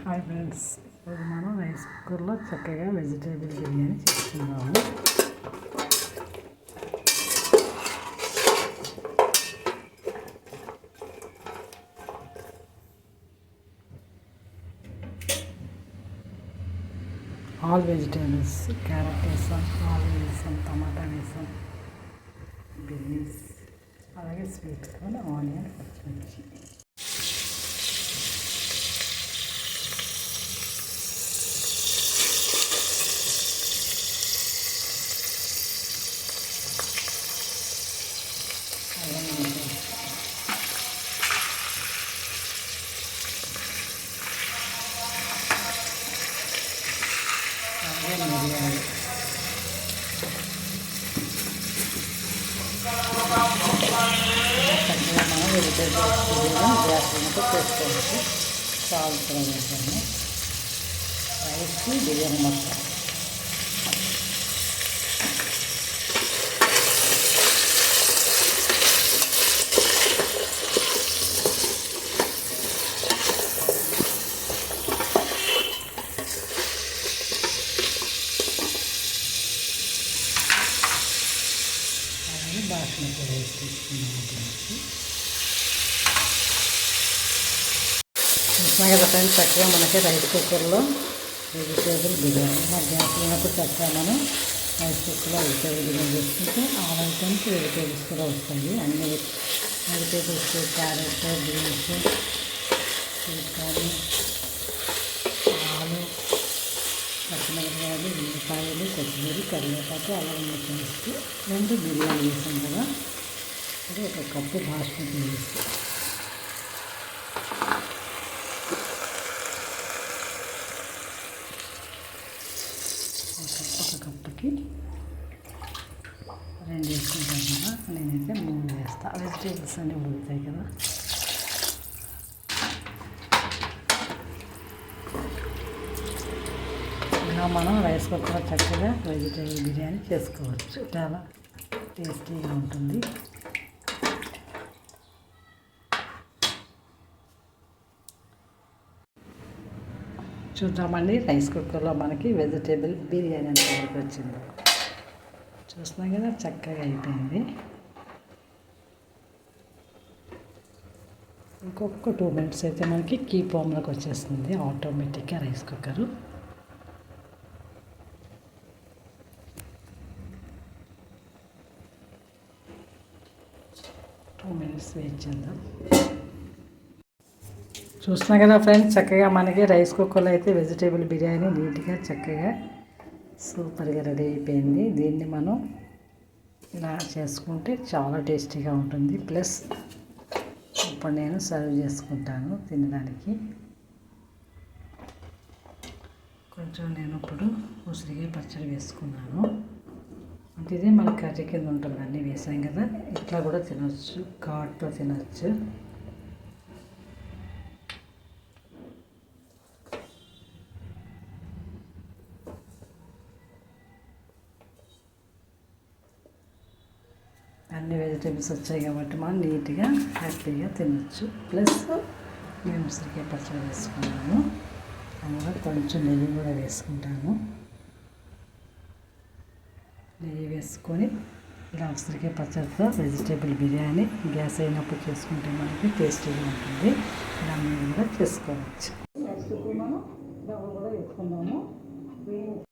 Hi friends, ఇప్పుడు మనం rice కుక్కర్లో చక్కగా వెజిటేబుల్ బిర్యానీ చేసుకుందాము. ఆల్ వెజిటేబుల్స్, క్యారెట్ వేసాం, ఆలు వేసాం, టమాటా వేసాం, బీన్స్, అలాగే స్వీట్ కార్న్, ఆనియన్, పచ్చిమిర్చి. మిరియాలు, చక్కగా మనం వెజిటేబుల్స్ గ్యాస్ ఉన్నట్టు చేసుకోవచ్చు. సాల్ట్ కూడా వేసాము. రైస్కి బిర్యానీ మసాలా, బాస్మతి రైస్ తీసుకున్నాము. చూసినా కదా ఫ్రెండ్స్, చక్కగా మనకి రైస్ కుక్కర్లో వెజిటేబుల్ బిర్యానీ గ్యాస్ లేనప్పుడు చక్కగా మనం రైస్ కుక్కర్లో వెజిటేబుల్ బిర్యానీ చేసుకుంటే ఆల్ ఐటమ్స్ వెజిటేబుల్స్ కూడా వస్తాయి. అన్ని vegetables, carrot, beans, sweet corn, ఆలు, పచ్చిమిరపకాయలు, ఉల్లిపాయలు, కొత్తిమీర, కరివేపాకు, అల్లం పేస్ట్, 2 బిర్యానీ వేసాం కదా. అది 1 కప్పు బాస్మతి రైస్, ఒక కప్పుకి 2 వేసుకుంటాను కదా. నేనైతే 3 వేస్తాను. వెజిటేబుల్స్ అన్నీ ఉడుకుతాయి కదా. ఇలా మనం రైస్ కుక్కర్లో చక్కగా వెజిటేబుల్ బిర్యానీ చేసుకోవచ్చు. చాలా టేస్టీగా ఉంటుంది. చూద్దామండి రైస్ కుక్కర్లో మనకి వెజిటేబుల్ బిర్యానీ ఎంతవరకు వచ్చిందో. చూస్తున్నాం కదా, చక్కగా అయిపోయింది. ఇంకొక 2 మినిట్స్ అయితే మనకి కీ ఫామ్లోకి వచ్చేస్తుంది ఆటోమేటిక్గా రైస్ కుక్కరు. 2 మినిట్స్ వెయిట్ చేద్దాం. చూస్తున్నా కదా ఫ్రెండ్స్, చక్కగా మనకి రైస్ కుక్కర్లో అయితే వెజిటేబుల్ బిర్యానీ నీట్గా చక్కగా సూపర్గా రెడీ అయిపోయింది. దీన్ని మనం ఇలా చేసుకుంటే చాలా టేస్టీగా ఉంటుంది. ప్లస్ ఇప్పుడు నేను సర్వ్ చేసుకుంటాను తినడానికి. కొంచెం నేను ఇప్పుడు ఉసిరికాయ పచ్చడి వేసుకున్నాను. అంటే ఇది మన కర్రీ కింద ఉంటుంది. అన్నీ వేసాం కదా, ఇట్లా కూడా తినొచ్చు, ఘాట్తో తినొచ్చు. అన్ని వెజిటేబుల్స్ వచ్చాయి కాబట్టి మనం నీట్గా హ్యాపీగా తినొచ్చు. ప్లస్ నేను ఉసిరికాయ పచ్చడి వేసుకున్నాను. అందులో కొంచెం నెయ్యి కూడా వేసుకుంటాను. నెయ్యి వేసుకొని ఇలా ఉసిరికాయ పచ్చడితో వెజిటేబుల్ బిర్యానీ గ్యాస్ అయినప్పుడు చేసుకుంటే మనకి టేస్టీగా ఉంటుంది. ఇలా మేము కూడా చేసుకోవచ్చు. నెక్స్ట్ మనం రవ్వ కూడా వేసుకుందాము.